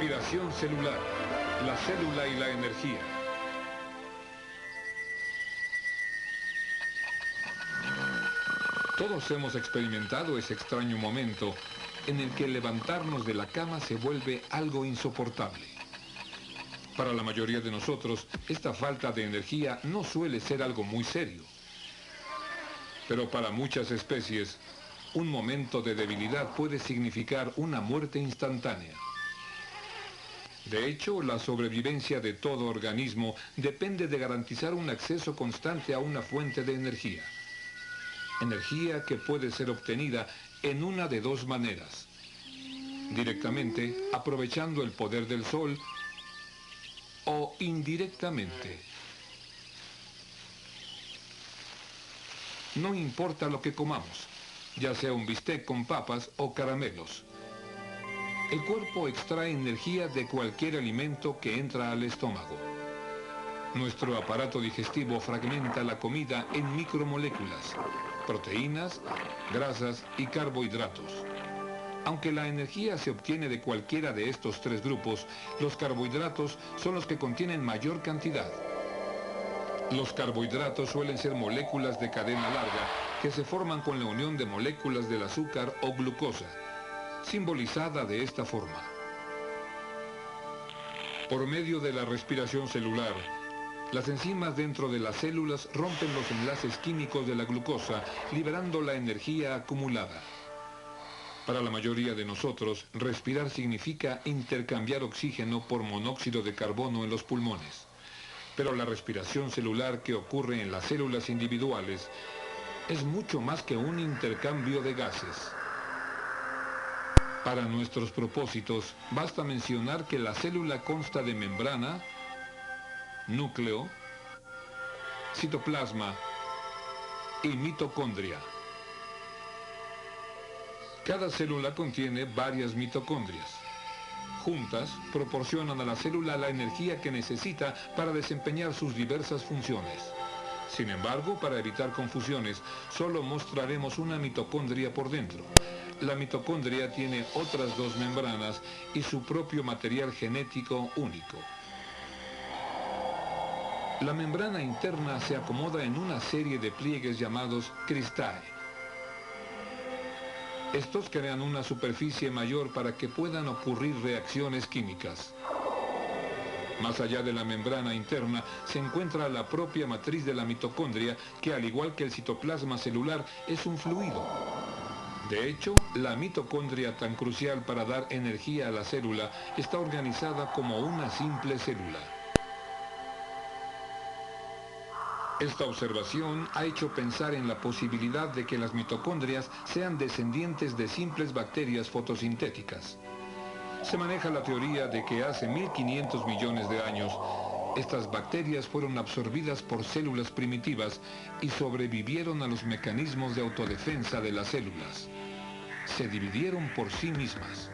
Respiración celular, la célula y la energía. Todos hemos experimentado ese extraño momento en el que levantarnos de la cama se vuelve algo insoportable. Para la mayoría de nosotros, esta falta de energía no suele ser algo muy serio. Pero para muchas especies, un momento de debilidad puede significar una muerte instantánea. De hecho, la sobrevivencia de todo organismo depende de garantizar un acceso constante a una fuente de energía. Energía que puede ser obtenida en una de dos maneras. Directamente, aprovechando el poder del sol, o indirectamente. No importa lo que comamos, ya sea un bistec con papas o caramelos. El cuerpo extrae energía de cualquier alimento que entra al estómago. Nuestro aparato digestivo fragmenta la comida en micromoléculas, proteínas, grasas y carbohidratos. Aunque la energía se obtiene de cualquiera de estos tres grupos, los carbohidratos son los que contienen mayor cantidad. Los carbohidratos suelen ser moléculas de cadena larga que se forman con la unión de moléculas del azúcar o glucosa, simbolizada de esta forma. Por medio de la respiración celular, las enzimas dentro de las células rompen los enlaces químicos de la glucosa, liberando la energía acumulada. Para la mayoría de nosotros, respirar significa intercambiar oxígeno por monóxido de carbono en los pulmones. Pero la respiración celular que ocurre en las células individuales es mucho más que un intercambio de gases. Para nuestros propósitos, basta mencionar que la célula consta de membrana, núcleo, citoplasma y mitocondria. Cada célula contiene varias mitocondrias. Juntas, proporcionan a la célula la energía que necesita para desempeñar sus diversas funciones. Sin embargo, para evitar confusiones, solo mostraremos una mitocondria por dentro. La mitocondria tiene otras dos membranas y su propio material genético único. La membrana interna se acomoda en una serie de pliegues llamados cristae. Estos crean una superficie mayor para que puedan ocurrir reacciones químicas. Más allá de la membrana interna se encuentra la propia matriz de la mitocondria, que al igual que el citoplasma celular es un fluido. De hecho, la mitocondria, tan crucial para dar energía a la célula, está organizada como una simple célula. Esta observación ha hecho pensar en la posibilidad de que las mitocondrias sean descendientes de simples bacterias fotosintéticas. Se maneja la teoría de que hace 1500 millones de años, estas bacterias fueron absorbidas por células primitivas y sobrevivieron a los mecanismos de autodefensa de las células. Se dividieron por sí mismas.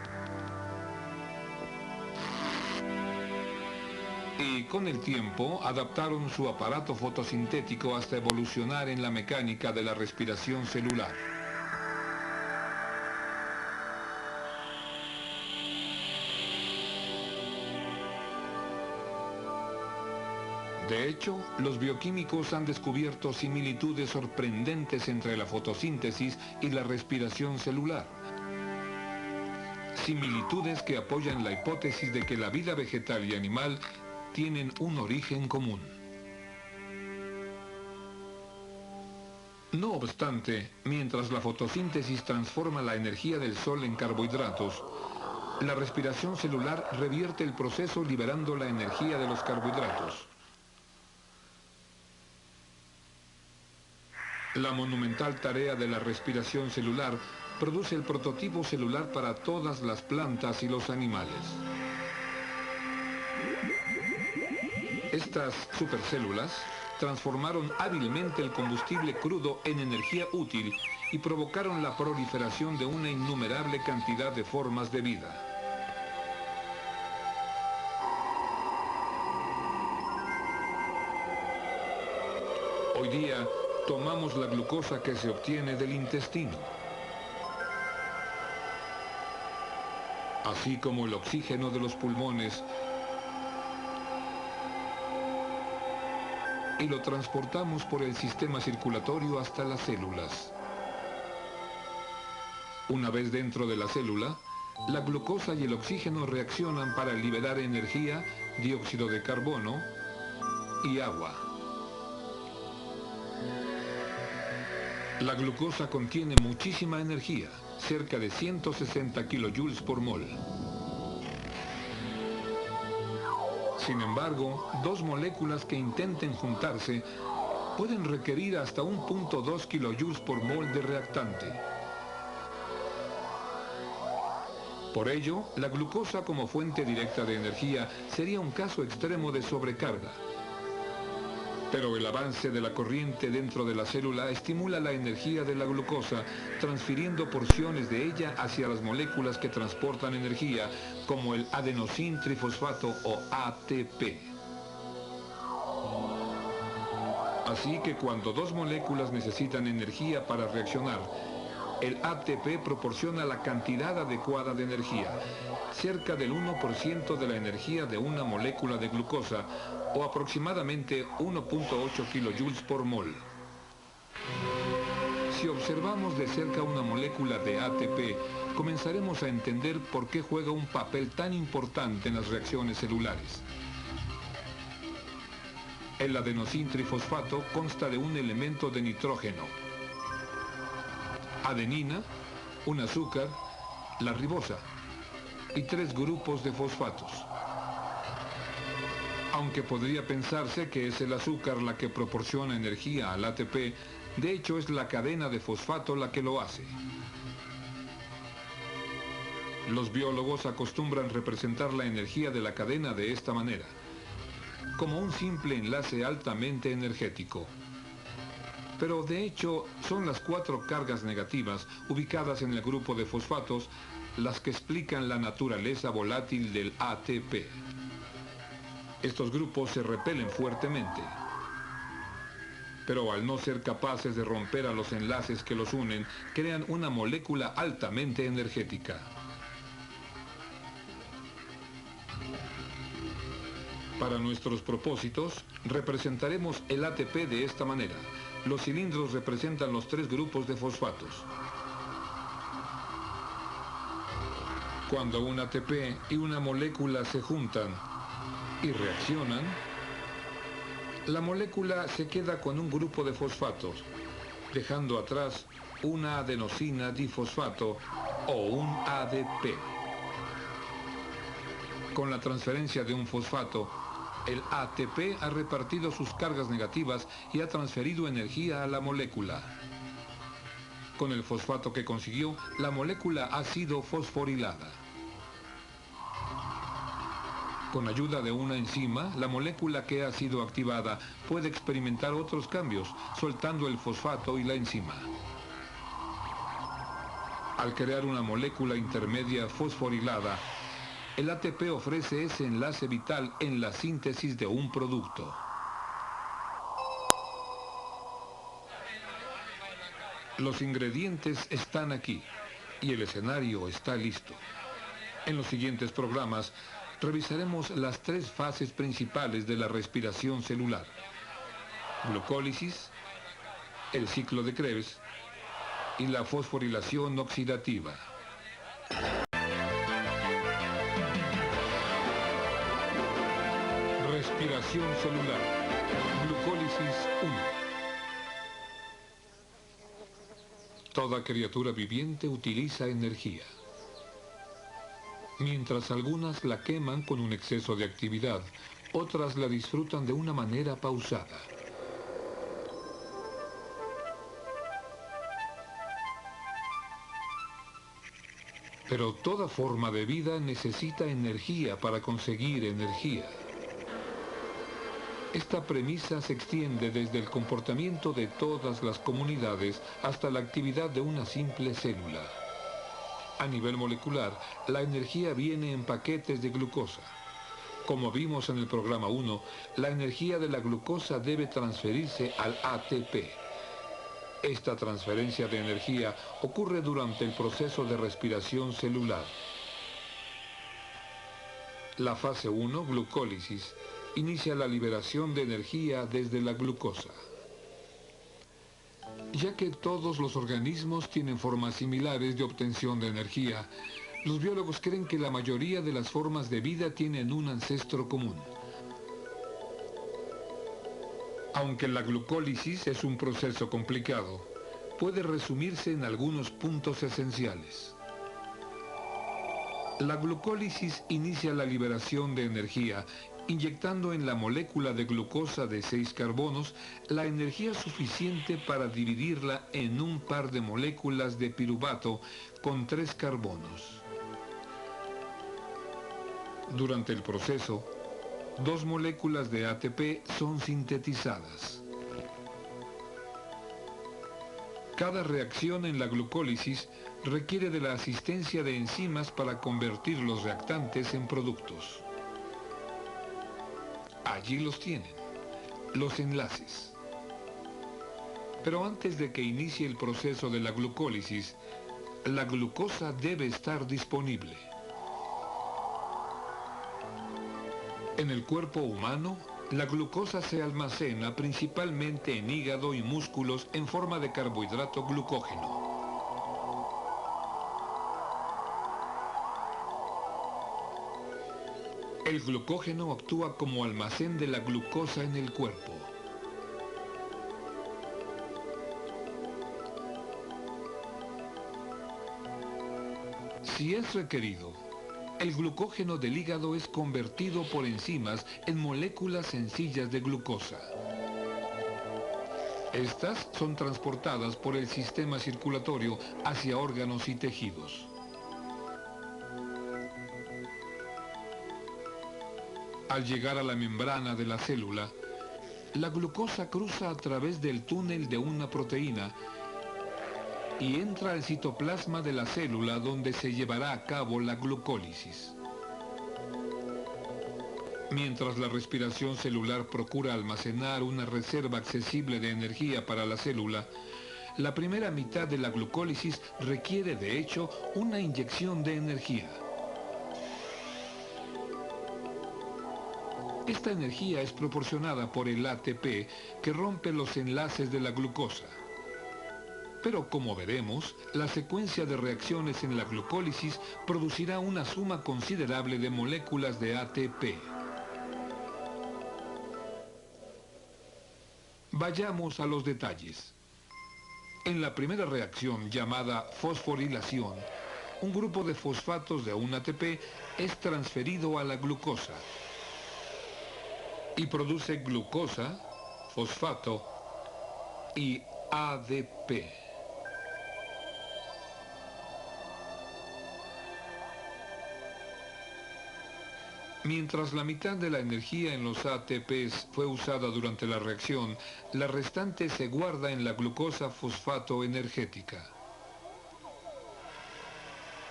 Y con el tiempo adaptaron su aparato fotosintético hasta evolucionar en la mecánica de la respiración celular. De hecho, los bioquímicos han descubierto similitudes sorprendentes entre la fotosíntesis y la respiración celular. Similitudes que apoyan la hipótesis de que la vida vegetal y animal tienen un origen común. No obstante, mientras la fotosíntesis transforma la energía del sol en carbohidratos, la respiración celular revierte el proceso liberando la energía de los carbohidratos. La monumental tarea de la respiración celular produce el prototipo celular para todas las plantas y los animales. Estas supercélulas transformaron hábilmente el combustible crudo en energía útil y provocaron la proliferación de una innumerable cantidad de formas de vida. Hoy día, tomamos la glucosa que se obtiene del intestino. así como el oxígeno de los pulmones, y lo transportamos por el sistema circulatorio hasta las células. Una vez dentro de la célula, la glucosa y el oxígeno reaccionan para liberar energía, dióxido de carbono y agua. La glucosa contiene muchísima energía, cerca de 160 kilojoules por mol. Sin embargo, dos moléculas que intenten juntarse pueden requerir hasta 1.2 kilojoules por mol de reactante. Por ello, la glucosa como fuente directa de energía sería un caso extremo de sobrecarga. Pero el avance de la corriente dentro de la célula estimula la energía de la glucosa, transfiriendo porciones de ella hacia las moléculas que transportan energía, como el adenosín trifosfato o ATP. Así que cuando dos moléculas necesitan energía para reaccionar, el ATP proporciona la cantidad adecuada de energía, cerca del 1% de la energía de una molécula de glucosa, o aproximadamente 1.8 kilojoules por mol. Si observamos de cerca una molécula de ATP, comenzaremos a entender por qué juega un papel tan importante en las reacciones celulares. El adenosín trifosfato consta de un elemento de nitrógeno, adenina, un azúcar, la ribosa y 3 grupos de fosfatos. Aunque podría pensarse que es el azúcar la que proporciona energía al ATP, de hecho es la cadena de fosfato la que lo hace. Los biólogos acostumbran representar la energía de la cadena de esta manera, como un simple enlace altamente energético. Pero de hecho son las 4 cargas negativas ubicadas en el grupo de fosfatos las que explican la naturaleza volátil del ATP. Estos grupos se repelen fuertemente, pero al no ser capaces de romper a los enlaces que los unen, crean una molécula altamente energética. Para nuestros propósitos, representaremos el ATP de esta manera. Los cilindros representan los 3 grupos de fosfatos. Cuando un ATP y una molécula se juntan y reaccionan, la molécula se queda con un grupo de fosfatos, dejando atrás una adenosina difosfato o un ADP. Con la transferencia de un fosfato, el ATP ha repartido sus cargas negativas y ha transferido energía a la molécula. Con el fosfato que consiguió, la molécula ha sido fosforilada. Con ayuda de una enzima, la molécula que ha sido activada puede experimentar otros cambios, soltando el fosfato y la enzima. Al crear una molécula intermedia fosforilada, el ATP ofrece ese enlace vital en la síntesis de un producto. Los ingredientes están aquí y el escenario está listo. En los siguientes programas revisaremos las 3 fases principales de la respiración celular: glucólisis, el ciclo de Krebs y la fosforilación oxidativa. Respiración celular, glucólisis 1. Toda criatura viviente utiliza energía. Mientras algunas la queman con un exceso de actividad, otras la disfrutan de una manera pausada. Pero toda forma de vida necesita energía para conseguir energía. Esta premisa se extiende desde el comportamiento de todas las comunidades hasta la actividad de una simple célula. A nivel molecular, la energía viene en paquetes de glucosa. Como vimos en el programa 1, la energía de la glucosa debe transferirse al ATP. Esta transferencia de energía ocurre durante el proceso de respiración celular. La fase 1, glucólisis, inicia la liberación de energía desde la glucosa. Ya que todos los organismos tienen formas similares de obtención de energía, los biólogos creen que la mayoría de las formas de vida tienen un ancestro común. Aunque la glucólisis es un proceso complicado, puede resumirse en algunos puntos esenciales. La glucólisis inicia la liberación de energía, inyectando en la molécula de glucosa de 6 carbonos la energía suficiente para dividirla en un par de moléculas de piruvato con 3 carbonos. Durante el proceso, 2 moléculas de ATP son sintetizadas. Cada reacción en la glucólisis requiere de la asistencia de enzimas para convertir los reactantes en productos. Allí los tienen, los enlaces. Pero antes de que inicie el proceso de la glucólisis, la glucosa debe estar disponible. En el cuerpo humano, la glucosa se almacena principalmente en hígado y músculos en forma de carbohidrato glucógeno. El glucógeno actúa como almacén de la glucosa en el cuerpo. Si es requerido, el glucógeno del hígado es convertido por enzimas en moléculas sencillas de glucosa. Estas son transportadas por el sistema circulatorio hacia órganos y tejidos. Al llegar a la membrana de la célula, la glucosa cruza a través del túnel de una proteína y entra al citoplasma de la célula donde se llevará a cabo la glucólisis. Mientras la respiración celular procura almacenar una reserva accesible de energía para la célula, la primera mitad de la glucólisis requiere de hecho una inyección de energía. Esta energía es proporcionada por el ATP que rompe los enlaces de la glucosa. Pero como veremos, la secuencia de reacciones en la glucólisis producirá una suma considerable de moléculas de ATP. Vayamos a los detalles. En la primera reacción, llamada fosforilación, un grupo de fosfatos de un ATP es transferido a la glucosa y produce glucosa, fosfato y ADP. Mientras la mitad de la energía en los ATPs fue usada durante la reacción, la restante se guarda en la glucosa fosfato energética.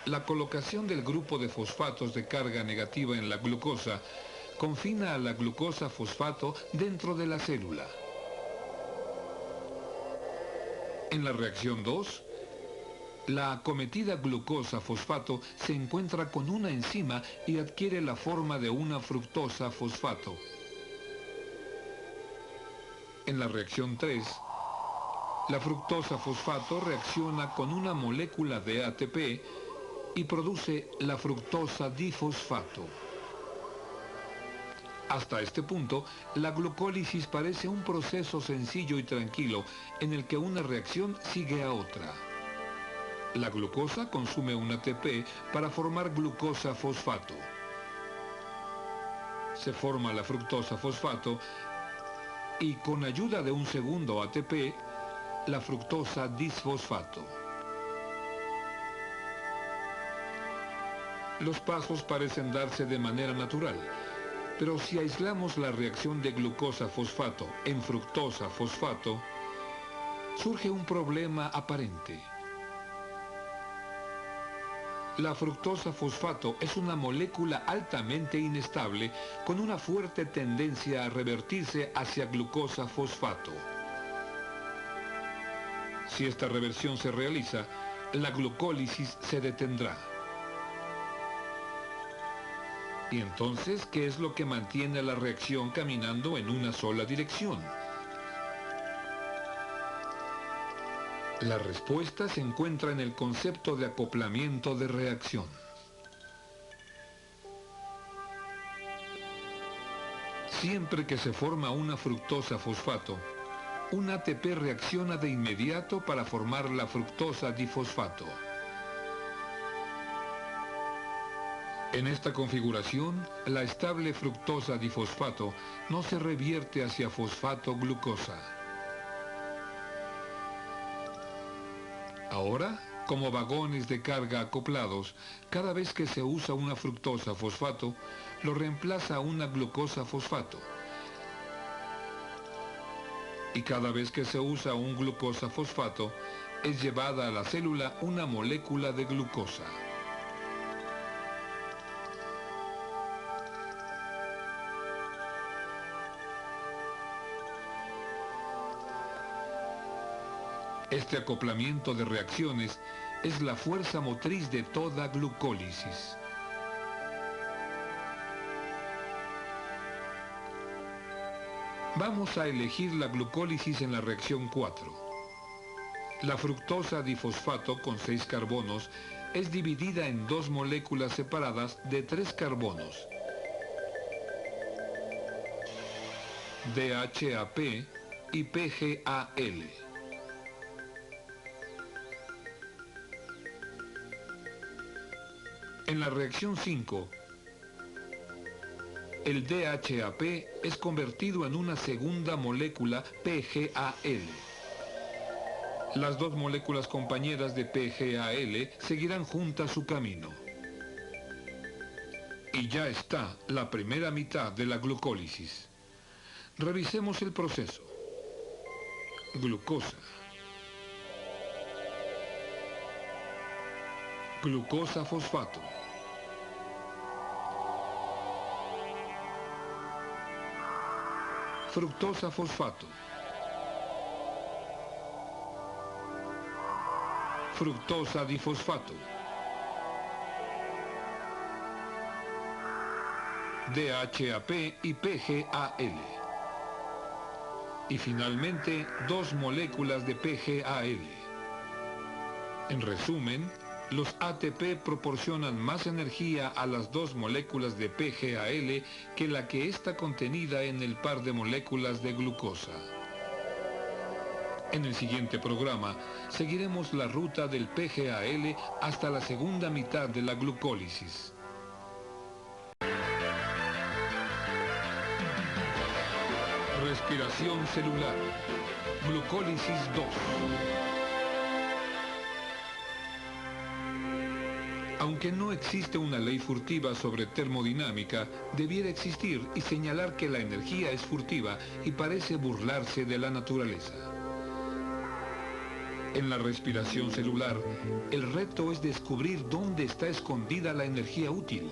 La colocación del grupo de fosfatos de carga negativa en la glucosa confina a la glucosa fosfato dentro de la célula. En la reacción 2, la acometida glucosa fosfato se encuentra con una enzima y adquiere la forma de una fructosa fosfato. En la reacción 3, la fructosa fosfato reacciona con una molécula de ATP y produce la fructosa difosfato. Hasta este punto, la glucólisis parece un proceso sencillo y tranquilo en el que una reacción sigue a otra. La glucosa consume un ATP para formar glucosa fosfato. Se forma la fructosa fosfato y con ayuda de un segundo ATP, la fructosa disfosfato. Los pasos parecen darse de manera natural, pero si aislamos la reacción de glucosa-fosfato en fructosa-fosfato, surge un problema aparente. La fructosa-fosfato es una molécula altamente inestable con una fuerte tendencia a revertirse hacia glucosa-fosfato. Si esta reversión se realiza, la glucólisis se detendrá. Y entonces, ¿qué es lo que mantiene la reacción caminando en una sola dirección? La respuesta se encuentra en el concepto de acoplamiento de reacción. Siempre que se forma una fructosa fosfato, un ATP reacciona de inmediato para formar la fructosa difosfato. En esta configuración, la estable fructosa difosfato no se revierte hacia fosfato glucosa. Ahora, como vagones de carga acoplados, cada vez que se usa una fructosa fosfato, lo reemplaza una glucosa fosfato. Y cada vez que se usa un glucosa fosfato, es llevada a la célula una molécula de glucosa. Este acoplamiento de reacciones es la fuerza motriz de toda glucólisis. Vamos a elegir la glucólisis en la reacción 4. La fructosa difosfato con 6 carbonos es dividida en 2 moléculas separadas de 3 carbonos, DHAP y PGAL. En la reacción 5, el DHAP es convertido en una segunda molécula PGAL. Las 2 moléculas compañeras de PGAL seguirán juntas su camino. Y ya está la primera mitad de la glucólisis. Revisemos el proceso. Glucosa. Glucosa fosfato. Fructosa fosfato. Fructosa difosfato. DHAP y PGAL. Y finalmente, 2 moléculas de PGAL. En resumen, los ATP proporcionan más energía a las 2 moléculas de PGAL que la que está contenida en el par de moléculas de glucosa. En el siguiente programa, seguiremos la ruta del PGAL hasta la segunda mitad de la glucólisis. Respiración celular. Glucólisis 2. Aunque no existe una ley furtiva sobre termodinámica, debiera existir y señalar que la energía es furtiva y parece burlarse de la naturaleza. En la respiración celular, el reto es descubrir dónde está escondida la energía útil.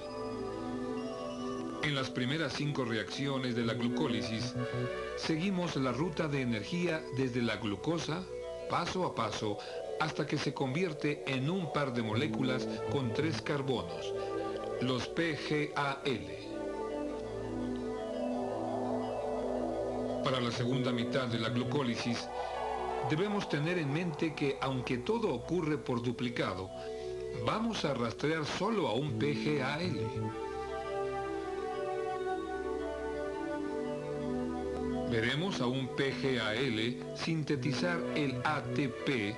En las primeras 5 reacciones de la glucólisis, seguimos la ruta de energía desde la glucosa, paso a paso, hasta que se convierte en un par de moléculas con 3 carbonos, los PGAL. Para la segunda mitad de la glucólisis, debemos tener en mente que, aunque todo ocurre por duplicado, vamos a rastrear solo a un PGAL. Veremos a un PGAL sintetizar el ATP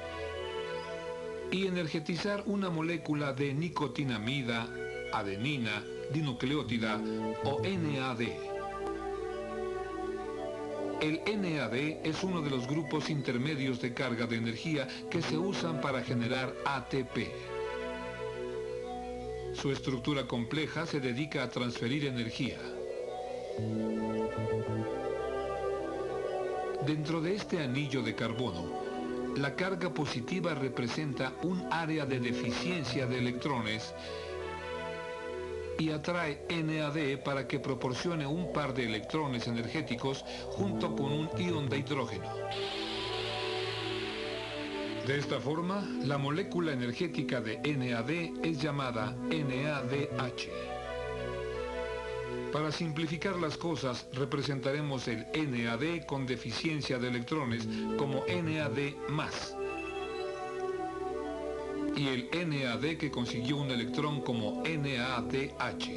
y energetizar una molécula de nicotinamida, adenina, dinucleótida o NAD. El NAD es uno de los grupos intermedios de carga de energía que se usan para generar ATP. Su estructura compleja se dedica a transferir energía. Dentro de este anillo de carbono, la carga positiva representa un área de deficiencia de electrones y atrae NAD para que proporcione un par de electrones energéticos junto con un ion de hidrógeno. De esta forma, la molécula energética de NAD es llamada NADH. Para simplificar las cosas, representaremos el NAD con deficiencia de electrones como NAD+, y el NAD que consiguió un electrón como NADH.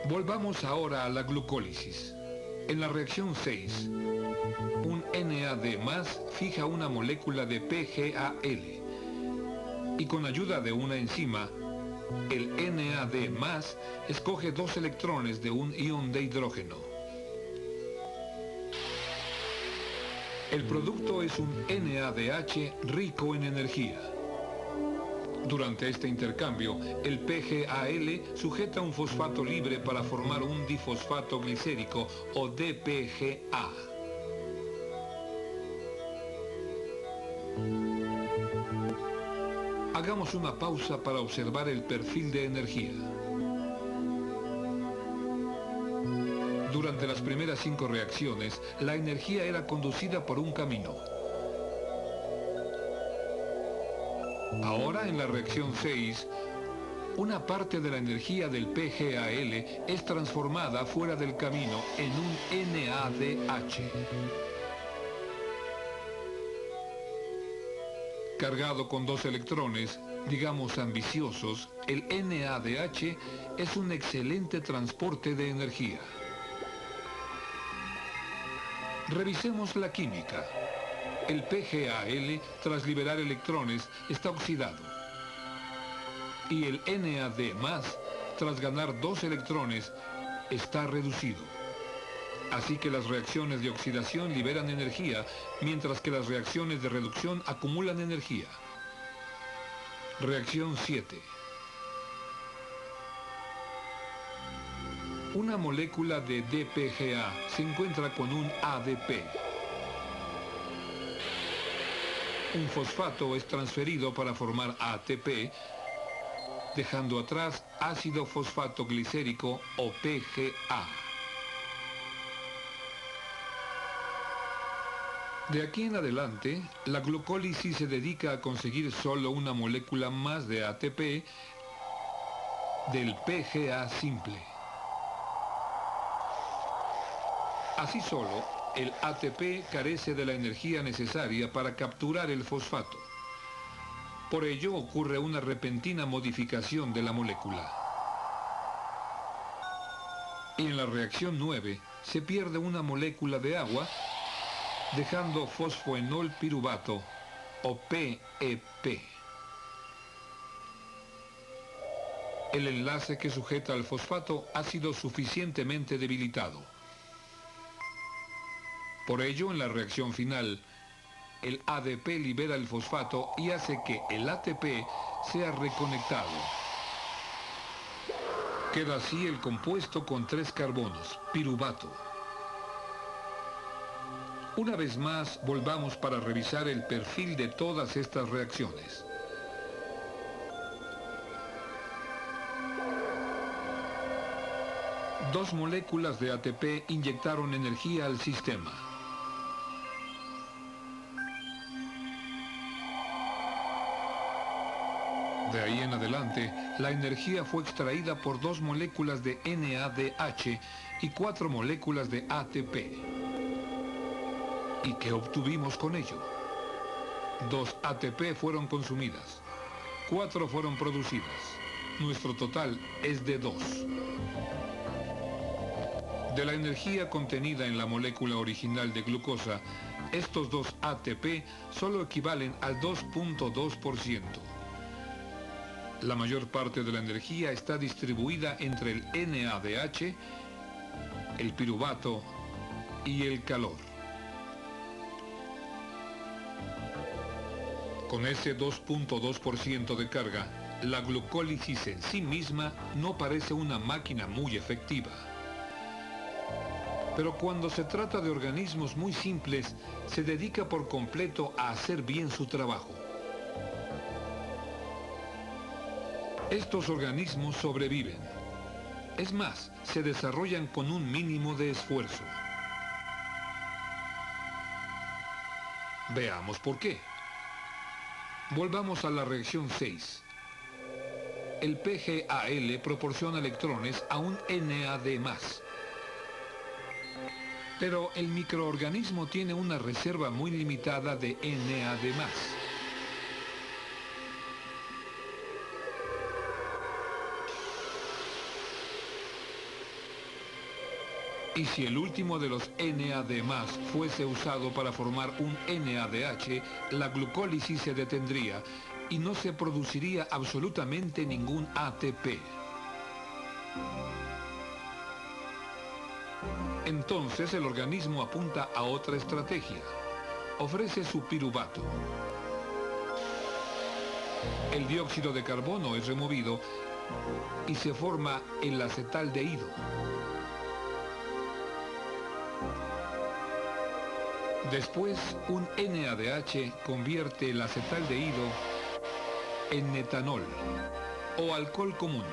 Volvamos ahora a la glucólisis. En la reacción 6, un NAD+ fija una molécula de PGAL y con ayuda de una enzima, el NAD+ escoge dos electrones de un ion de hidrógeno. El producto es un NADH rico en energía. Durante este intercambio, el PGAL sujeta un fosfato libre para formar un difosfato glicérico o DPGA. Hagamos una pausa para observar el perfil de energía. Durante las primeras 5 reacciones, la energía era conducida por un camino. Ahora, en la reacción 6, una parte de la energía del PGAL es transformada fuera del camino en un NADH. Cargado con 2 electrones, digamos ambiciosos, el NADH es un excelente transporte de energía. Revisemos la química. El PGAL, tras liberar electrones, está oxidado. Y el NAD+, tras ganar 2 electrones, está reducido. Así que las reacciones de oxidación liberan energía, mientras que las reacciones de reducción acumulan energía. Reacción 7. Una molécula de DPGA se encuentra con un ADP. Un fosfato es transferido para formar ATP, dejando atrás ácido fosfato glicérico o PGA. De aquí en adelante, la glucólisis se dedica a conseguir solo una molécula más de ATP del PGA simple. Así solo, el ATP carece de la energía necesaria para capturar el fosfato. Por ello ocurre una repentina modificación de la molécula. Y en la reacción 9 se pierde una molécula de agua, dejando fosfoenol piruvato o PEP. El enlace que sujeta al fosfato ha sido suficientemente debilitado. Por ello, en la reacción final, el ADP libera el fosfato y hace que el ATP sea reconectado. Queda así el compuesto con 3 carbonos, piruvato. Una vez más, volvamos para revisar el perfil de todas estas reacciones. Dos moléculas de ATP inyectaron energía al sistema. De ahí en adelante, la energía fue extraída por 2 moléculas de NADH y 4 moléculas de ATP. ¿Y qué obtuvimos con ello? 2 ATP fueron consumidas, 4 fueron producidas. Nuestro total es de 2. De la energía contenida en la molécula original de glucosa, estos 2 ATP solo equivalen al 2.2%. La mayor parte de la energía está distribuida entre el NADH, el piruvato y el calor. Con ese 2.2% de carga, la glucólisis en sí misma no parece una máquina muy efectiva. Pero cuando se trata de organismos muy simples, se dedica por completo a hacer bien su trabajo. Estos organismos sobreviven. Es más, se desarrollan con un mínimo de esfuerzo. Veamos por qué. Volvamos a la reacción 6. el PGAL proporciona electrones a un NAD+. Pero el microorganismo tiene una reserva muy limitada de NAD+. Y si el último de los NAD+ fuese usado para formar un NADH, la glucólisis se detendría y no se produciría absolutamente ningún ATP. Entonces el organismo apunta a otra estrategia. Ofrece su piruvato. El dióxido de carbono es removido y se forma el acetaldehído. Después, un NADH convierte el acetaldehído en etanol o alcohol común.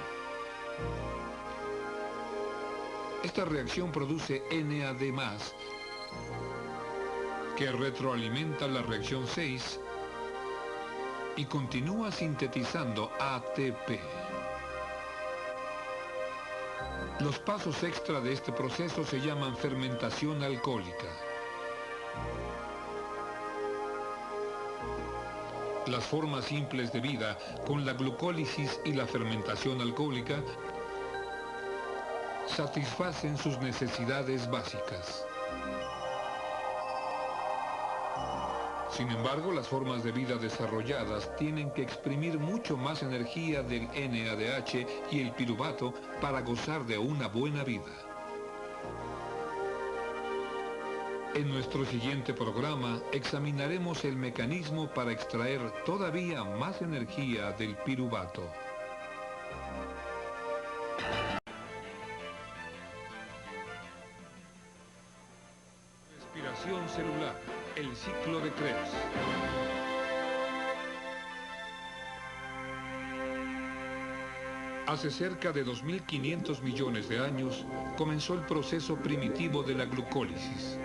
Esta reacción produce NAD+, que retroalimenta la reacción 6 y continúa sintetizando ATP. Los pasos extra de este proceso se llaman fermentación alcohólica. Las formas simples de vida, con la glucólisis y la fermentación alcohólica, satisfacen sus necesidades básicas. Sin embargo, las formas de vida desarrolladas tienen que exprimir mucho más energía del NADH y el piruvato para gozar de una buena vida. En nuestro siguiente programa examinaremos el mecanismo para extraer todavía más energía del piruvato. Respiración celular, el ciclo de Krebs. Hace cerca de 2.500 millones de años comenzó el proceso primitivo de la glucólisis.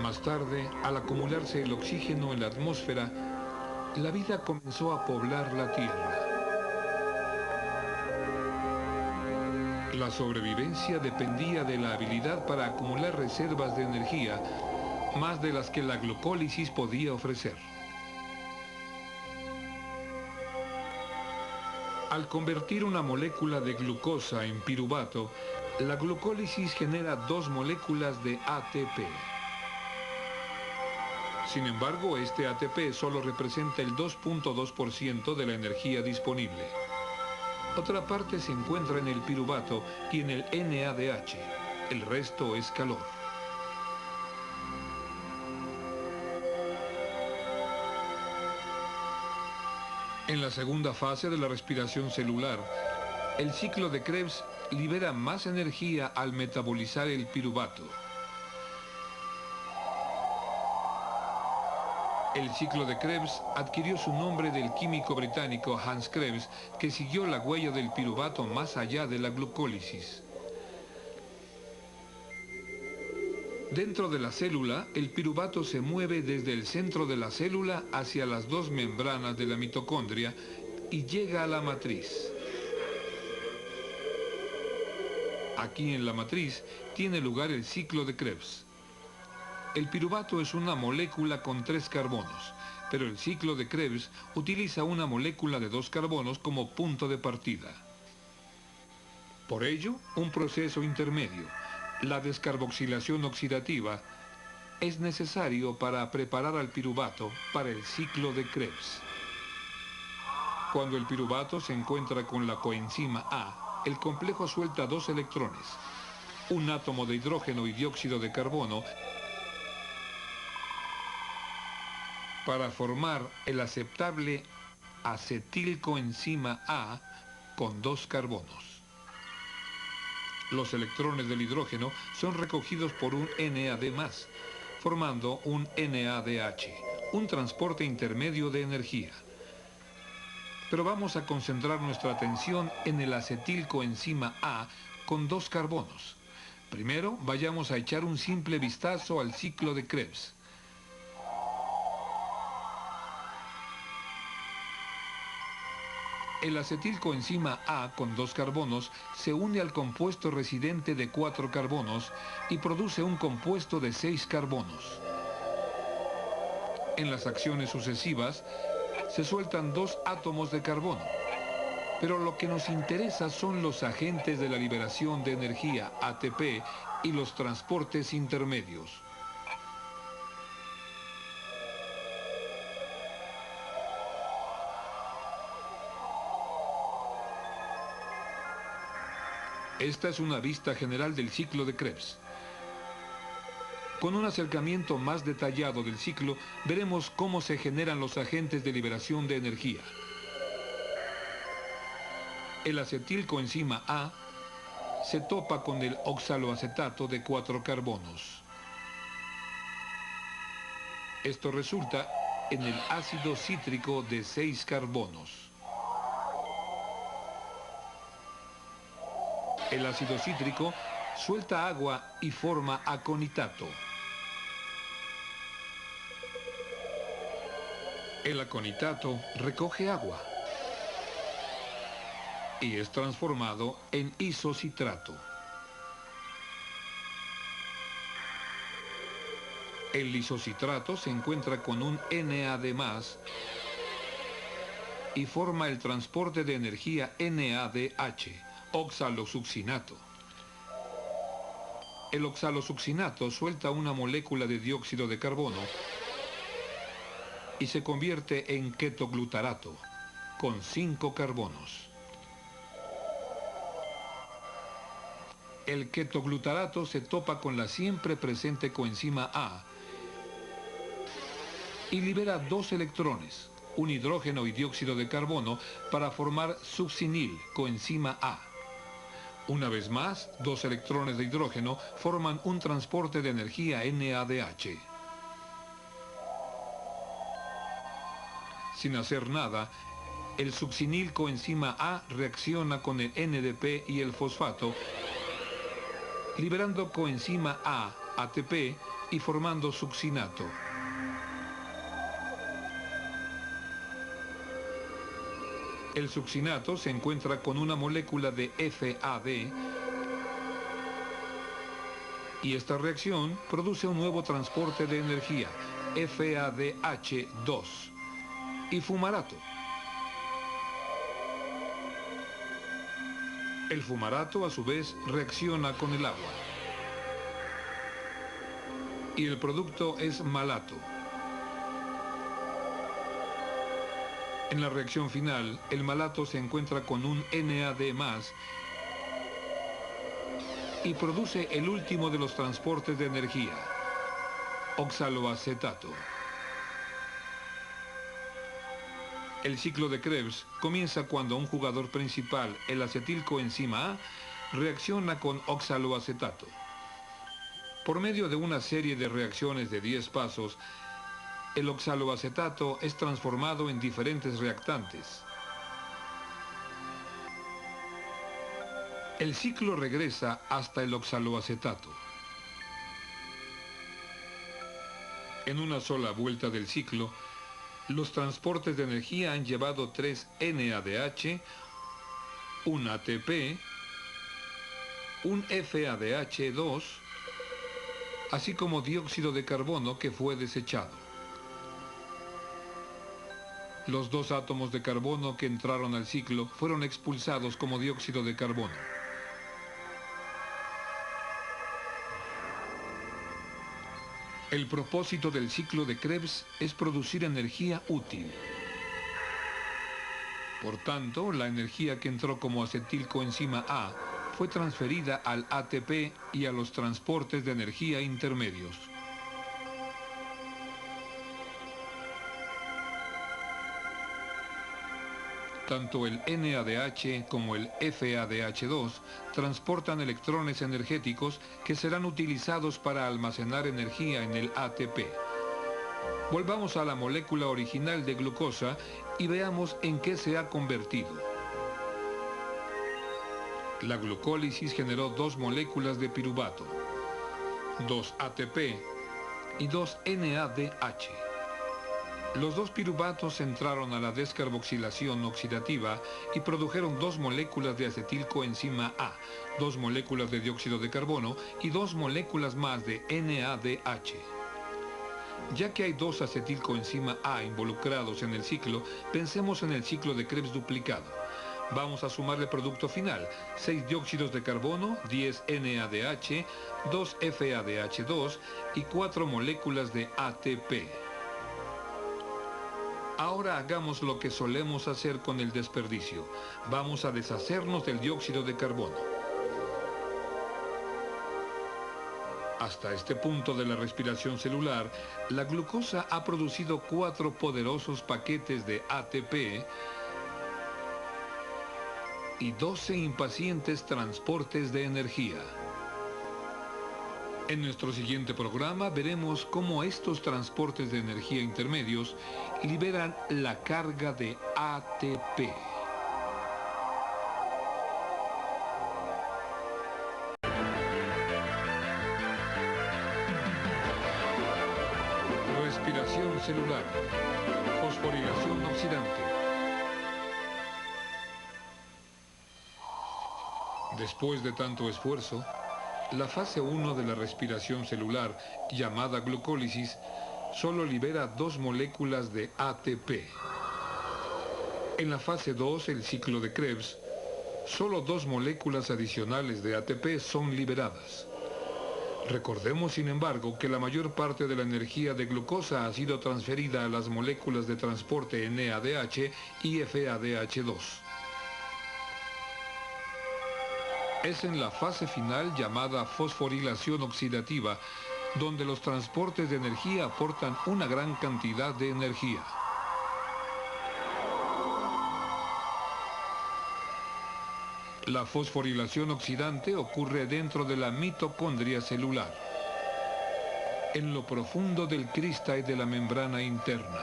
Más tarde, al acumularse el oxígeno en la atmósfera, la vida comenzó a poblar la Tierra. La sobrevivencia dependía de la habilidad para acumular reservas de energía, más de las que la glucólisis podía ofrecer. Al convertir una molécula de glucosa en piruvato, la glucólisis genera 2 moléculas de ATP. Sin embargo, este ATP solo representa el 2.2% de la energía disponible. Otra parte se encuentra en el piruvato y en el NADH. El resto es calor. En la segunda fase de la respiración celular, el ciclo de Krebs libera más energía al metabolizar el piruvato. El ciclo de Krebs adquirió su nombre del químico británico Hans Krebs, que siguió la huella del piruvato más allá de la glucólisis. Dentro de la célula, el piruvato se mueve desde el centro de la célula hacia las 2 membranas de la mitocondria y llega a la matriz. Aquí en la matriz tiene lugar el ciclo de Krebs. El piruvato es una molécula con 3 carbonos, pero el ciclo de Krebs utiliza una molécula de 2 carbonos como punto de partida. Por ello, un proceso intermedio, la descarboxilación oxidativa, es necesario para preparar al piruvato para el ciclo de Krebs. Cuando el piruvato se encuentra con la coenzima A, el complejo suelta 2 electrones, un átomo de hidrógeno y dióxido de carbono, para formar el aceptable acetilcoenzima A con 2 carbonos. Los electrones del hidrógeno son recogidos por un NAD+, formando un NADH, un transporte intermedio de energía. Pero vamos a concentrar nuestra atención en el acetilcoenzima A con 2 carbonos. Primero, vayamos a echar un simple vistazo al ciclo de Krebs. El acetilcoenzima A con 2 carbonos se une al compuesto residente de 4 carbonos y produce un compuesto de 6 carbonos. En las acciones sucesivas se sueltan 2 átomos de carbono. Pero lo que nos interesa son los agentes de la liberación de energía, ATP, y los transportes intermedios. Esta es una vista general del ciclo de Krebs. Con un acercamiento más detallado del ciclo, veremos cómo se generan los agentes de liberación de energía. El acetilcoenzima A se topa con el oxaloacetato de 4 carbonos. Esto resulta en el ácido cítrico de 6 carbonos. El ácido cítrico suelta agua y forma aconitato. El aconitato recoge agua y es transformado en isocitrato. El isocitrato se encuentra con un NAD+, y forma el transporte de energía NADH, oxalosuccinato. El oxalosuccinato suelta una molécula de dióxido de carbono y se convierte en ketoglutarato, con 5 carbonos. El ketoglutarato se topa con la siempre presente coenzima A y libera 2 electrones, un hidrógeno y dióxido de carbono, para formar succinil, coenzima A. Una vez más, 2 electrones de hidrógeno forman un transporte de energía NADH. Sin hacer nada, el succinil coenzima A reacciona con el NDP y el fosfato, liberando coenzima A, ATP, y formando succinato. El succinato se encuentra con una molécula de FAD y esta reacción produce un nuevo transporte de energía, FADH2, y fumarato. El fumarato, a su vez, reacciona con el agua. Y el producto es malato. En la reacción final, el malato se encuentra con un NAD+, y produce el último de los transportes de energía, oxaloacetato. El ciclo de Krebs comienza cuando un jugador principal, el acetilcoenzima A, reacciona con oxaloacetato. Por medio de una serie de reacciones de 10 pasos, el oxaloacetato es transformado en diferentes reactantes. El ciclo regresa hasta el oxaloacetato. En una sola vuelta del ciclo, los transportes de energía han llevado 3 NADH, un ATP, un FADH2, así como dióxido de carbono que fue desechado. Los 2 átomos de carbono que entraron al ciclo fueron expulsados como dióxido de carbono. El propósito del ciclo de Krebs es producir energía útil. Por tanto, la energía que entró como acetilcoenzima A fue transferida al ATP y a los transportes de energía intermedios. Tanto el NADH como el FADH2 transportan electrones energéticos que serán utilizados para almacenar energía en el ATP. Volvamos a la molécula original de glucosa y veamos en qué se ha convertido. La glucólisis generó 2 moléculas de piruvato, 2 ATP y 2 NADH. Los dos piruvatos entraron a la descarboxilación oxidativa y produjeron dos moléculas de acetilcoenzima A, dos moléculas de dióxido de carbono y dos moléculas más de NADH. Ya que hay dos acetilcoenzima A involucrados en el ciclo, pensemos en el ciclo de Krebs duplicado. Vamos a sumar el producto final, 6 dióxidos de carbono, 10 NADH, 2 FADH2 y 4 moléculas de ATP. Ahora hagamos lo que solemos hacer con el desperdicio. Vamos a deshacernos del dióxido de carbono. Hasta este punto de la respiración celular, la glucosa ha producido 4 poderosos paquetes de ATP y 12 impacientes transportes de energía. En nuestro siguiente programa veremos cómo estos transportes de energía intermedios liberan la carga de ATP. Respiración celular. Fosforilación oxidante. Después de tanto esfuerzo, la fase 1 de la respiración celular, llamada glucólisis, solo libera 2 moléculas de ATP. En la fase 2, el ciclo de Krebs, solo 2 moléculas adicionales de ATP son liberadas. Recordemos, sin embargo, que la mayor parte de la energía de glucosa ha sido transferida a las moléculas de transporte NADH y FADH2. Es en la fase final llamada fosforilación oxidativa, donde los transportes de energía aportan una gran cantidad de energía. La fosforilación oxidante ocurre dentro de la mitocondria celular, en lo profundo del cristal de la membrana interna.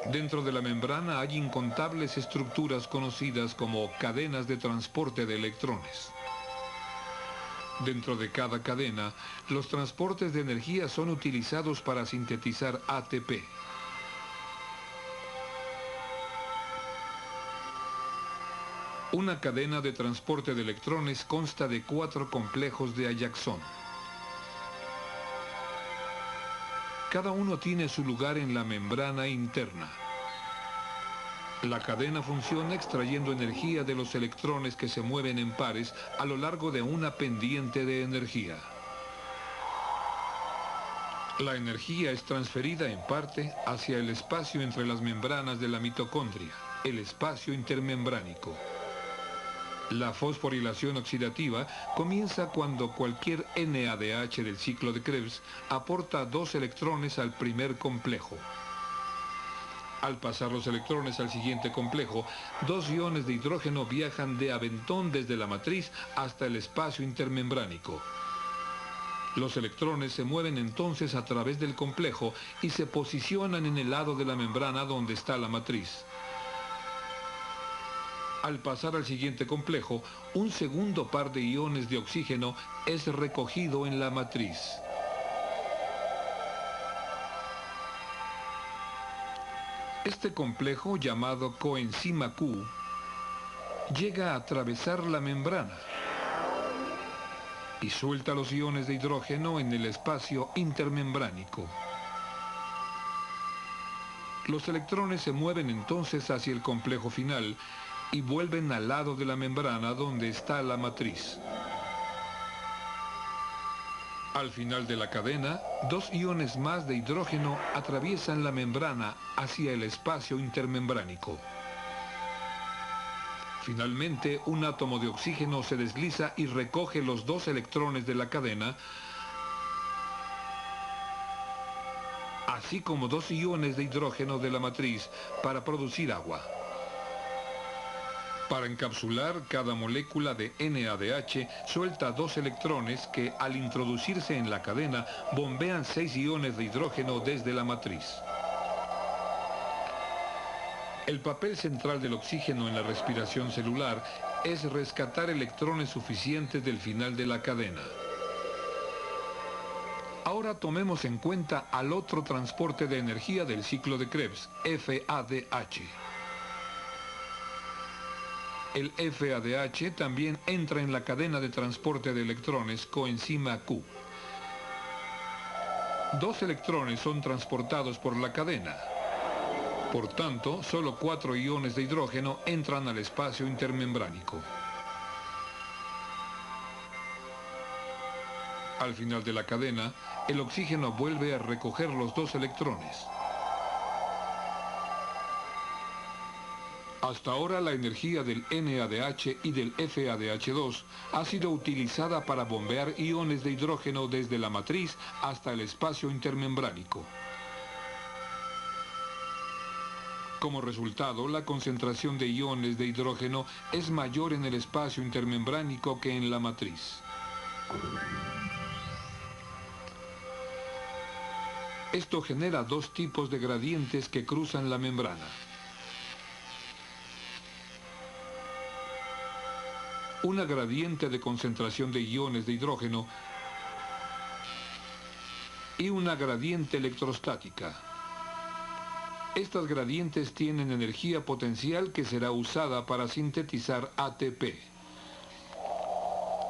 Dentro de la membrana hay incontables estructuras conocidas como cadenas de transporte de electrones. Dentro de cada cadena, los transportes de energía son utilizados para sintetizar ATP. Una cadena de transporte de electrones consta de 4 complejos de Ajaxón. Cada uno tiene su lugar en la membrana interna. La cadena funciona extrayendo energía de los electrones que se mueven en pares a lo largo de una pendiente de energía. La energía es transferida en parte hacia el espacio entre las membranas de la mitocondria, el espacio intermembránico. La fosforilación oxidativa comienza cuando cualquier NADH del ciclo de Krebs aporta 2 electrones al primer complejo. Al pasar los electrones al siguiente complejo, 2 iones de hidrógeno viajan de aventón desde la matriz hasta el espacio intermembránico. Los electrones se mueven entonces a través del complejo y se posicionan en el lado de la membrana donde está la matriz. Al pasar al siguiente complejo, un segundo par de iones de oxígeno es recogido en la matriz. Este complejo, llamado coenzima Q, llega a atravesar la membrana y suelta los iones de hidrógeno en el espacio intermembránico. Los electrones se mueven entonces hacia el complejo final y vuelven al lado de la membrana donde está la matriz. Al final de la cadena, 2 iones más de hidrógeno atraviesan la membrana hacia el espacio intermembránico. Finalmente, un átomo de oxígeno se desliza y recoge los 2 electrones de la cadena, así como 2 iones de hidrógeno de la matriz para producir agua. Para encapsular, cada molécula de NADH suelta 2 electrones que, al introducirse en la cadena, bombean 6 iones de hidrógeno desde la matriz. El papel central del oxígeno en la respiración celular es rescatar electrones suficientes del final de la cadena. Ahora tomemos en cuenta al otro transporte de energía del ciclo de Krebs, FADH. El FADH también entra en la cadena de transporte de electrones coenzima Q. Dos electrones son transportados por la cadena. Por tanto, solo 4 iones de hidrógeno entran al espacio intermembránico. Al final de la cadena, el oxígeno vuelve a recoger los 2 electrones. Hasta ahora la energía del NADH y del FADH2 ha sido utilizada para bombear iones de hidrógeno desde la matriz hasta el espacio intermembránico. Como resultado, la concentración de iones de hidrógeno es mayor en el espacio intermembránico que en la matriz. Esto genera 2 tipos de gradientes que cruzan la membrana. Una gradiente de concentración de iones de hidrógeno y una gradiente electrostática. Estas gradientes tienen energía potencial que será usada para sintetizar ATP.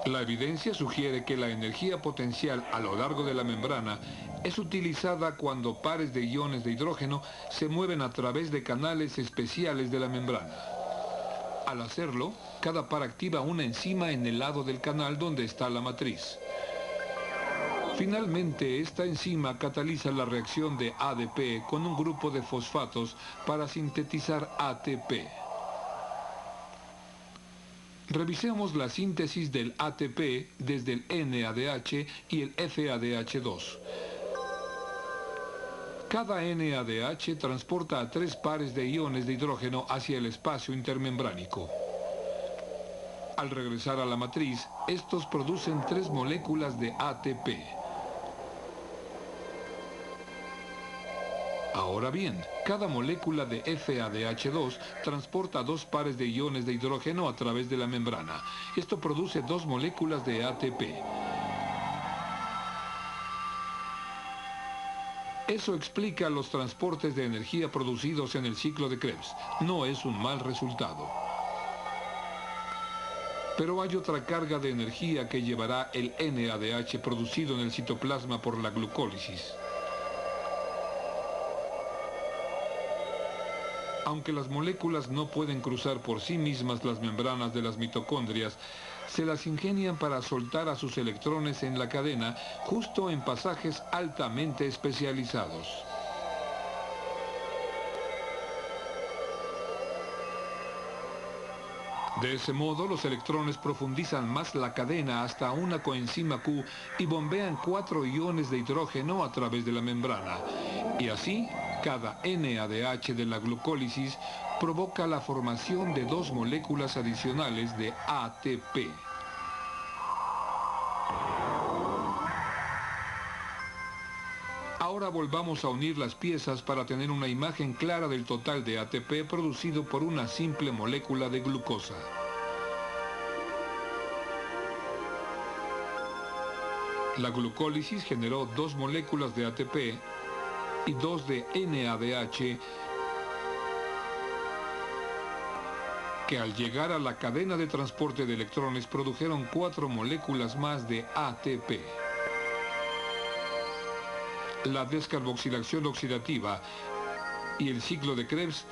La evidencia sugiere que la energía potencial a lo largo de la membrana es utilizada cuando pares de iones de hidrógeno se mueven a través de canales especiales de la membrana. Al hacerlo, cada par activa una enzima en el lado del canal donde está la matriz. Finalmente, esta enzima cataliza la reacción de ADP con un grupo de fosfatos para sintetizar ATP. Revisemos la síntesis del ATP desde el NADH y el FADH2. Cada NADH transporta a 3 pares de iones de hidrógeno hacia el espacio intermembránico. Al regresar a la matriz, estos producen 3 moléculas de ATP. Ahora bien, cada molécula de FADH2 transporta 2 pares de iones de hidrógeno a través de la membrana. Esto produce 2 moléculas de ATP. Eso explica los transportes de energía producidos en el ciclo de Krebs. No es un mal resultado. Pero hay otra carga de energía que llevará el NADH producido en el citoplasma por la glucólisis. Aunque las moléculas no pueden cruzar por sí mismas las membranas de las mitocondrias, se las ingenian para soltar a sus electrones en la cadena, justo en pasajes altamente especializados. De ese modo, los electrones profundizan más la cadena hasta una coenzima Q y bombean 4 iones de hidrógeno a través de la membrana. Y así, cada NADH de la glucólisis provoca la formación de 2 moléculas adicionales de ATP. Ahora volvamos a unir las piezas para tener una imagen clara del total de ATP producido por una simple molécula de glucosa. La glucólisis generó 2 moléculas de ATP y 2 de NADH que al llegar a la cadena de transporte de electrones produjeron 4 moléculas más de ATP. La descarboxilación oxidativa y el ciclo de Krebs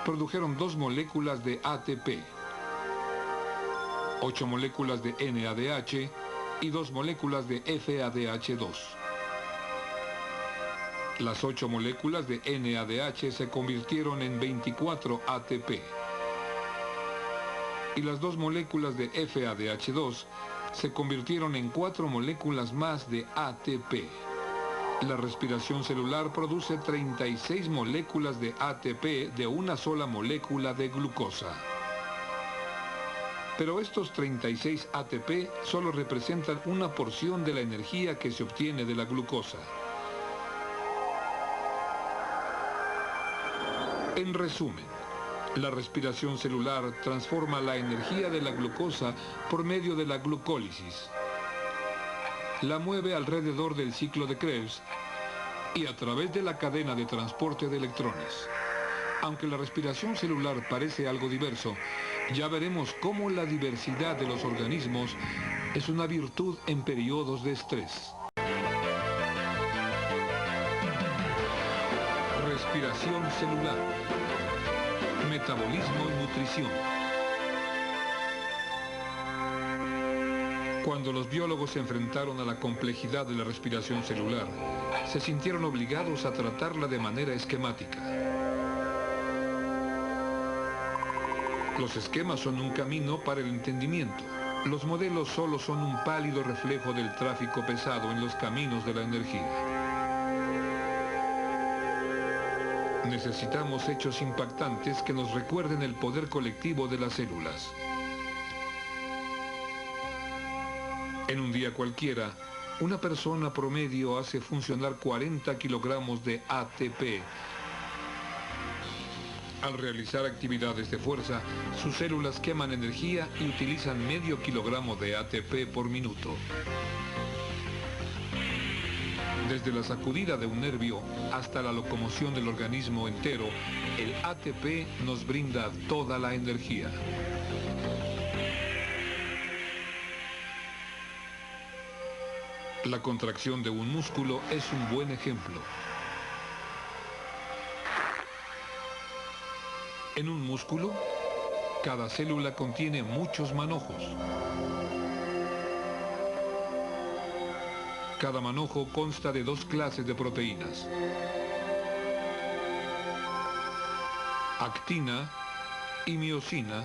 produjeron 2 moléculas de ATP, 8 moléculas de NADH y 2 moléculas de FADH2. Las 8 moléculas de NADH se convirtieron en 24 ATP. Y las 2 moléculas de FADH2 se convirtieron en 4 moléculas más de ATP. La respiración celular produce 36 moléculas de ATP de una sola molécula de glucosa. Pero estos 36 ATP solo representan una porción de la energía que se obtiene de la glucosa. En resumen, la respiración celular transforma la energía de la glucosa por medio de la glucólisis. la mueve alrededor del ciclo de Krebs y a través de la cadena de transporte de electrones. Aunque la respiración celular parece algo diverso, ya veremos cómo la diversidad de los organismos es una virtud en periodos de estrés. Respiración celular, metabolismo y nutrición. Cuando los biólogos se enfrentaron a la complejidad de la respiración celular, se sintieron obligados a tratarla de manera esquemática. Los esquemas son un camino para el entendimiento. Los modelos solo son un pálido reflejo del tráfico pesado en los caminos de la energía. Necesitamos hechos impactantes que nos recuerden el poder colectivo de las células. En un día cualquiera, una persona promedio hace funcionar 40 kilogramos de ATP. Al realizar actividades de fuerza, sus células queman energía y utilizan medio kilogramo de ATP por minuto. Desde la sacudida de un nervio hasta la locomoción del organismo entero, el ATP nos brinda toda la energía. La contracción de un músculo es un buen ejemplo. En un músculo, cada célula contiene muchos manojos. Cada manojo consta de 2 clases de proteínas: actina y miosina,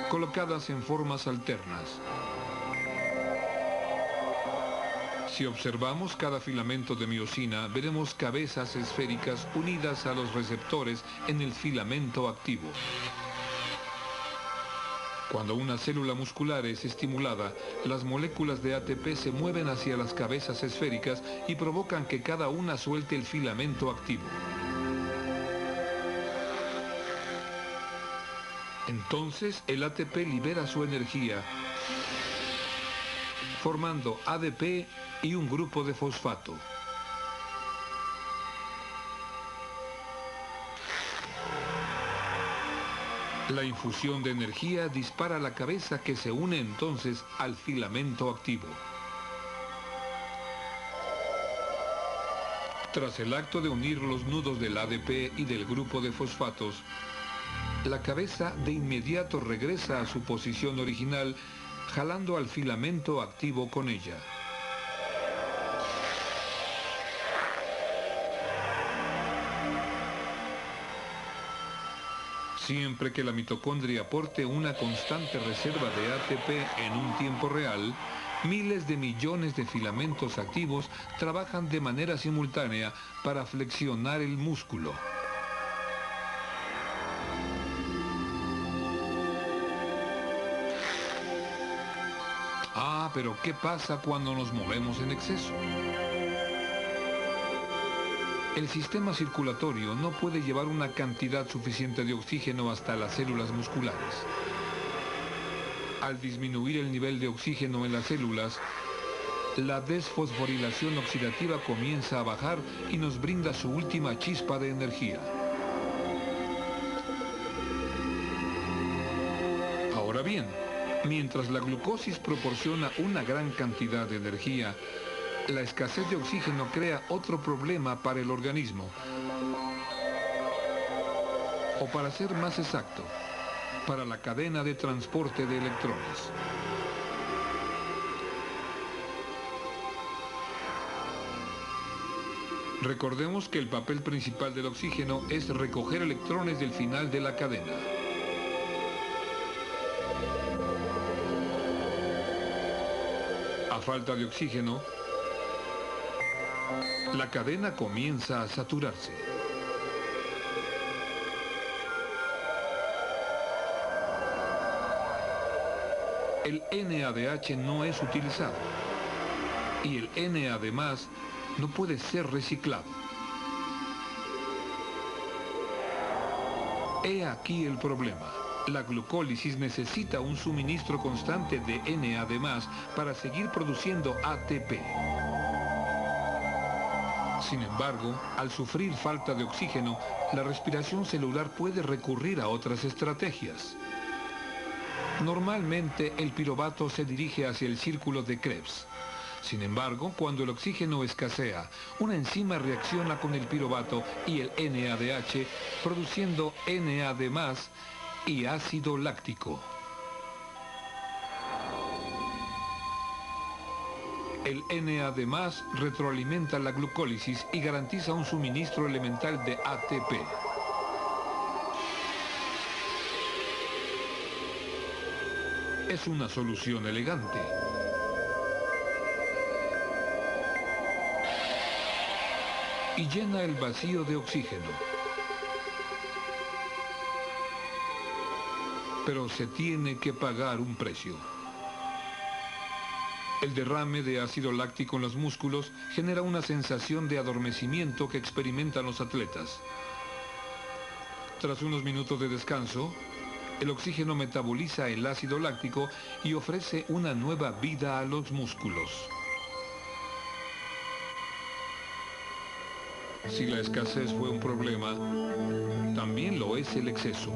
colocadas en formas alternas. Si observamos cada filamento de miosina, veremos cabezas esféricas unidas a los receptores en el filamento activo. Cuando una célula muscular es estimulada, las moléculas de ATP se mueven hacia las cabezas esféricas y provocan que cada una suelte el filamento activo. Entonces, el ATP libera su energía, formando ADP y un grupo de fosfato. La infusión de energía dispara la cabeza, que se une entonces al filamento activo. Tras el acto de unir los nudos del ADP y del grupo de fosfatos, la cabeza de inmediato regresa a su posición original, jalando al filamento activo con ella. Siempre que la mitocondria aporte una constante reserva de ATP en un tiempo real, miles de millones de filamentos activos trabajan de manera simultánea para flexionar el músculo. Pero ¿qué pasa cuando nos movemos en exceso? El sistema circulatorio no puede llevar una cantidad suficiente de oxígeno hasta las células musculares. Al disminuir el nivel de oxígeno en las células, la desfosforilación oxidativa comienza a bajar y nos brinda su última chispa de energía. Ahora bien, mientras la glucosis proporciona una gran cantidad de energía, la escasez de oxígeno crea otro problema para el organismo. O para ser más exacto, para la cadena de transporte de electrones. Recordemos que el papel principal del oxígeno es recoger electrones del final de la cadena. A falta de oxígeno, la cadena comienza a saturarse. El NADH no es utilizado y el NA+ no puede ser reciclado. He aquí el problema. La glucólisis necesita un suministro constante de NAD+ para seguir produciendo ATP. Sin embargo, al sufrir falta de oxígeno, la respiración celular puede recurrir a otras estrategias. Normalmente, el piruvato se dirige hacia el círculo de Krebs. Sin embargo, cuando el oxígeno escasea, una enzima reacciona con el piruvato y el NADH, produciendo NAD+ y ácido láctico. El NAD+ retroalimenta la glucólisis y garantiza un suministro elemental de ATP. Es una solución elegante. Y llena el vacío de oxígeno. Pero se tiene que pagar un precio. El derrame de ácido láctico en los músculos genera una sensación de adormecimiento que experimentan los atletas. Tras unos minutos de descanso, el oxígeno metaboliza el ácido láctico y ofrece una nueva vida a los músculos. Si la escasez fue un problema, también lo es el exceso.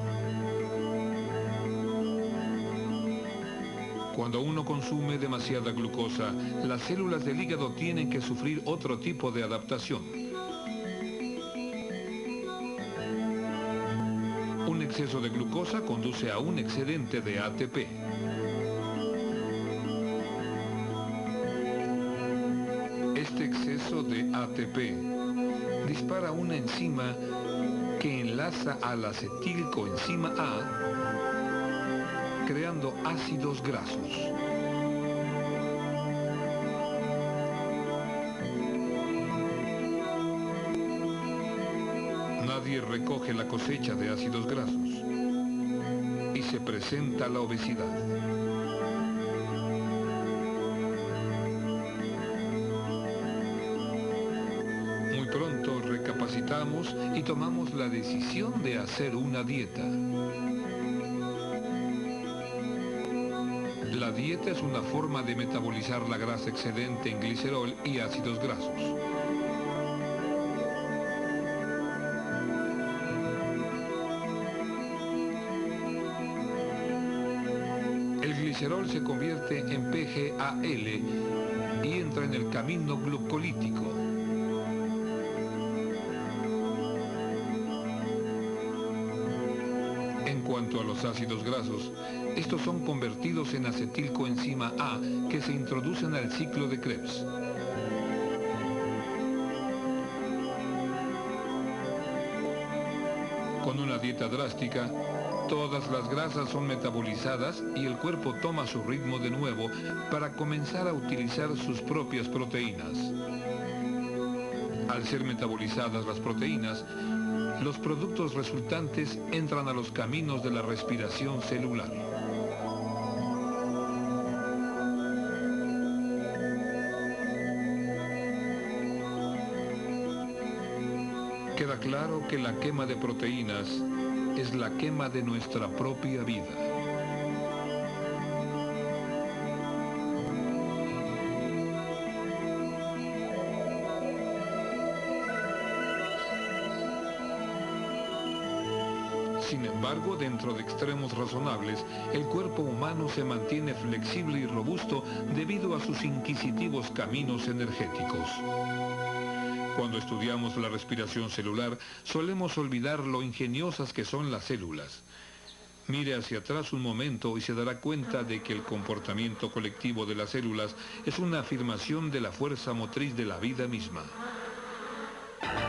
Cuando uno consume demasiada glucosa, las células del hígado tienen que sufrir otro tipo de adaptación. Un exceso de glucosa conduce a un excedente de ATP. Este exceso de ATP dispara una enzima que enlaza a la acetilcoenzima A, creando ácidos grasos. Nadie recoge la cosecha de ácidos grasos y se presenta la obesidad. Muy pronto recapacitamos y tomamos la decisión de hacer una dieta. La dieta es una forma de metabolizar la grasa excedente en glicerol y ácidos grasos. El glicerol se convierte en PGAL y entra en el camino glucolítico. En cuanto a los ácidos grasos, estos son convertidos en acetilcoenzima A que se introducen al ciclo de Krebs. Con una dieta drástica, todas las grasas son metabolizadas y el cuerpo toma su ritmo de nuevo para comenzar a utilizar sus propias proteínas. Al ser metabolizadas las proteínas, los productos resultantes entran a los caminos de la respiración celular. Queda claro que la quema de proteínas es la quema de nuestra propia vida. Sin embargo, dentro de extremos razonables, el cuerpo humano se mantiene flexible y robusto debido a sus inquisitivos caminos energéticos. Cuando estudiamos la respiración celular, solemos olvidar lo ingeniosas que son las células. Mire hacia atrás un momento y se dará cuenta de que el comportamiento colectivo de las células es una afirmación de la fuerza motriz de la vida misma.